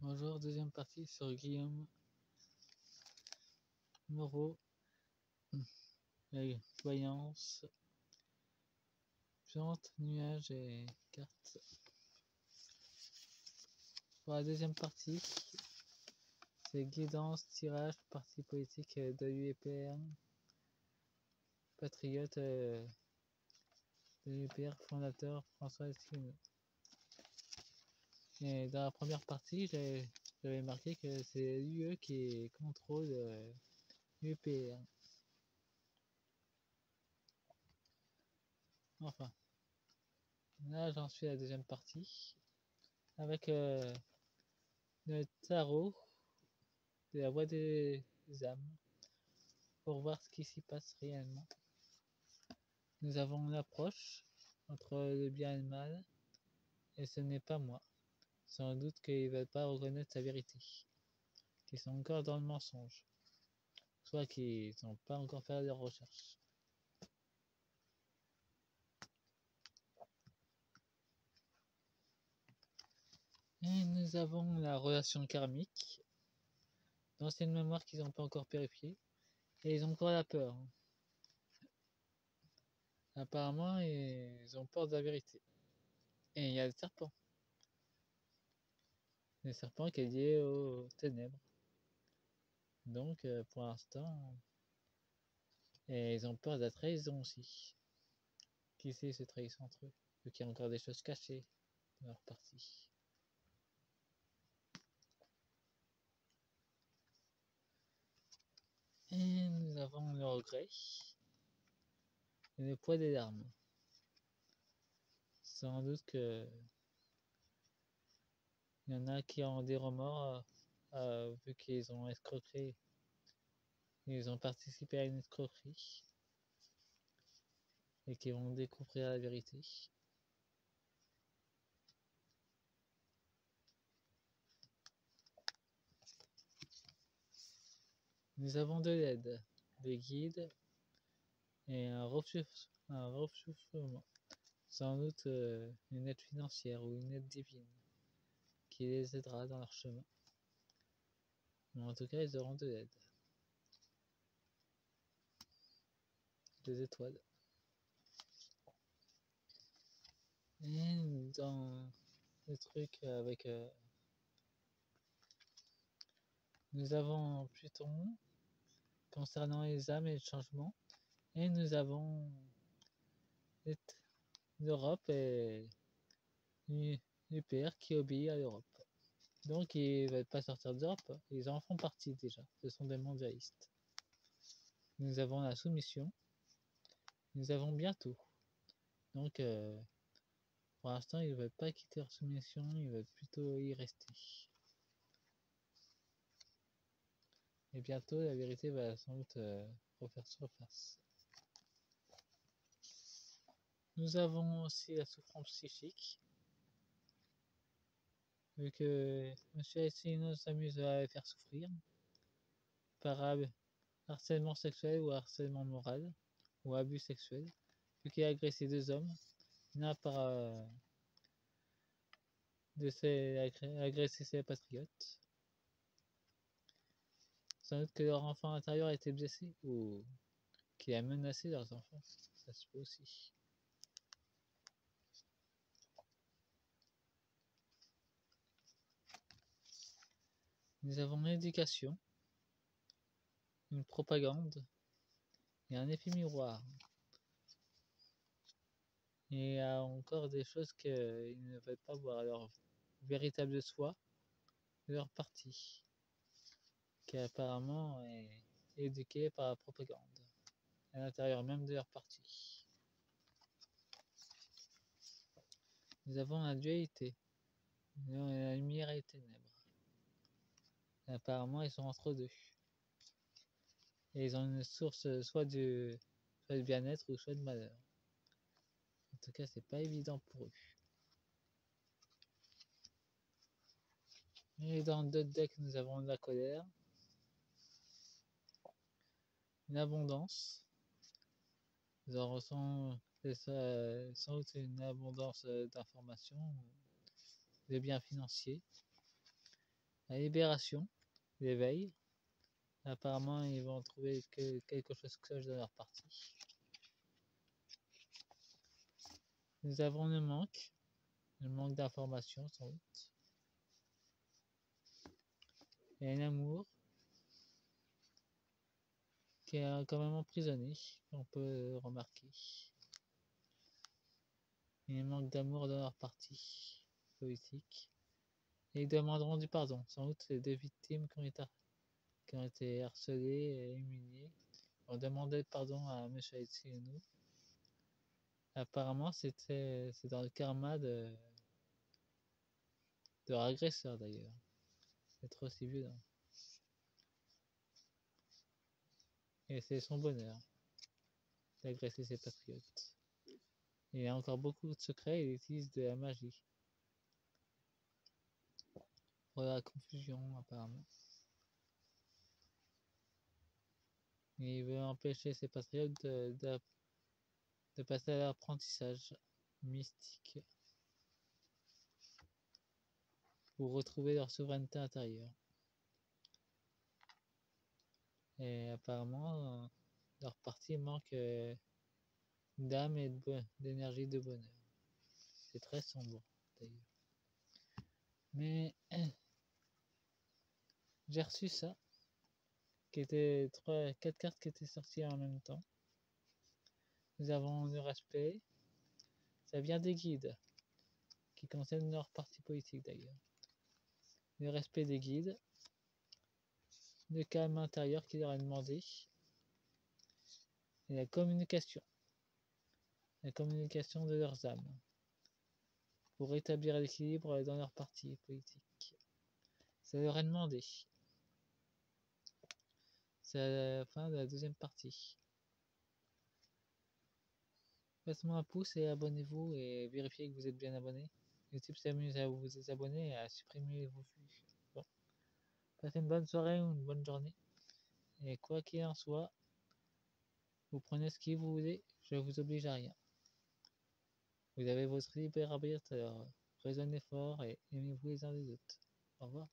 Bonjour, deuxième partie sur Guillaume Moreau, voyance, plantes, nuages et cartes. Pour la deuxième partie, c'est guidance, tirage, parti politique de l'UPR, patriote de l'UPR, fondateur François Asselineau. Et dans la première partie, j'avais marqué que c'est l'UE qui contrôle l'UPR. Enfin, là j'en suis à la deuxième partie avec le tarot de la voix des âmes pour voir ce qui s'y passe réellement. Nous avons une approche entre le bien et le mal, et ce n'est pas moi. Sans doute qu'ils ne veulent pas reconnaître sa vérité, qu'ils sont encore dans le mensonge, soit qu'ils n'ont pas encore fait leurs recherches. Et nous avons la relation karmique, d'anciennes mémoires qu'ils n'ont pas encore purifiées, et ils ont encore la peur. Apparemment, ils ont peur de la vérité. Et il y a le serpent. Le serpent qui est lié aux ténèbres. Donc, pour l'instant, et ils ont peur de la trahison aussi. Qui sait se trahissent entre eux, vu qu'il y a encore des choses cachées dans leur partie. Et nous avons le regret et le poids des larmes. Sans doute que il y en a qui ont des remords vu qu'ils ont escroqué, ils ont participé à une escroquerie et qui vont découvrir la vérité. Nous avons de l'aide, des guides et un ressourcement. Sans doute une aide financière ou une aide divine qui les aidera dans leur chemin. Mais en tout cas, ils auront de l'aide. Des étoiles. Et dans le truc avec... nous avons Pluton concernant les âmes et le changement. Et nous avons l'Europe et l'UPR qui obéit à l'Europe. Donc ils ne veulent pas sortir d'Europe, ils en font partie déjà, ce sont des mondialistes. Nous avons la soumission, nous avons bientôt. Donc pour l'instant ils ne veulent pas quitter leur soumission, ils veulent plutôt y rester. Et bientôt la vérité va sans doute refaire surface. Nous avons aussi la souffrance psychique. Vu que M. Asselineau s'amuse à les faire souffrir par harcèlement sexuel ou harcèlement moral ou abus sexuel, vu qu'il a agressé 2 hommes, l'un par agresser ses patriotes. Sans doute que leur enfant intérieur a été blessé ou qu'il a menacé leurs enfants, ça se peut aussi. Nous avons l'éducation, une propagande et un effet miroir. Et il y a encore des choses qu'ils ne veulent pas voir, leur véritable soi de leur parti, qui apparemment est éduqué par la propagande, à l'intérieur même de leur parti. Nous avons la dualité, la lumière et les ténèbres. Et apparemment, ils sont entre deux. Et ils ont une source soit de bien-être ou soit de malheur. En tout cas, c'est pas évident pour eux. Et dans d'autres decks, nous avons la colère, une abondance. Nous en ressentons sans doute une abondance d'informations, de biens financiers. la libération, l'éveil. Apparemment, ils vont trouver que quelque chose cloche dans leur partie. Nous avons le manque d'informations sans doute. Et un amour qui est quand même emprisonné, on peut remarquer. Il manque d'amour dans leur parti politique. Et ils demanderont du pardon. Sans doute les deux victimes qui ont été harcelées et humiliées ont demandé pardon à M. Aitsuno. Apparemment, c'est dans le karma de leur agresseur d'ailleurs. D'être aussi violent. Et c'est son bonheur d'agresser ses patriotes. Il a encore beaucoup de secrets, il utilise de la magie. Pour la confusion apparemment. Et il veut empêcher ses patriotes de passer à l'apprentissage mystique pour retrouver leur souveraineté intérieure. Et apparemment, leur parti manque d'âme et d'énergie de bonheur. C'est très sombre d'ailleurs. Mais j'ai reçu ça, qui était 4 cartes qui étaient sorties en même temps. Nous avons le respect. Ça vient des guides, qui concernent leur parti politique d'ailleurs. Le respect des guides, le calme intérieur qui leur est demandé, et la communication de leurs âmes, pour rétablir l'équilibre dans leur parti politique. Ça leur est demandé. C'est à la fin de la deuxième partie. Faites-moi un pouce et abonnez-vous et vérifiez que vous êtes bien abonné. YouTube s'amuse à vous abonner et à supprimer vos vues. Bon. Passez une bonne soirée ou une bonne journée. Et quoi qu'il en soit, vous prenez ce que vous voulez, je vous oblige à rien. Vous avez votre libre arbitre, alors raisonnez fort et aimez-vous les uns les autres. Au revoir.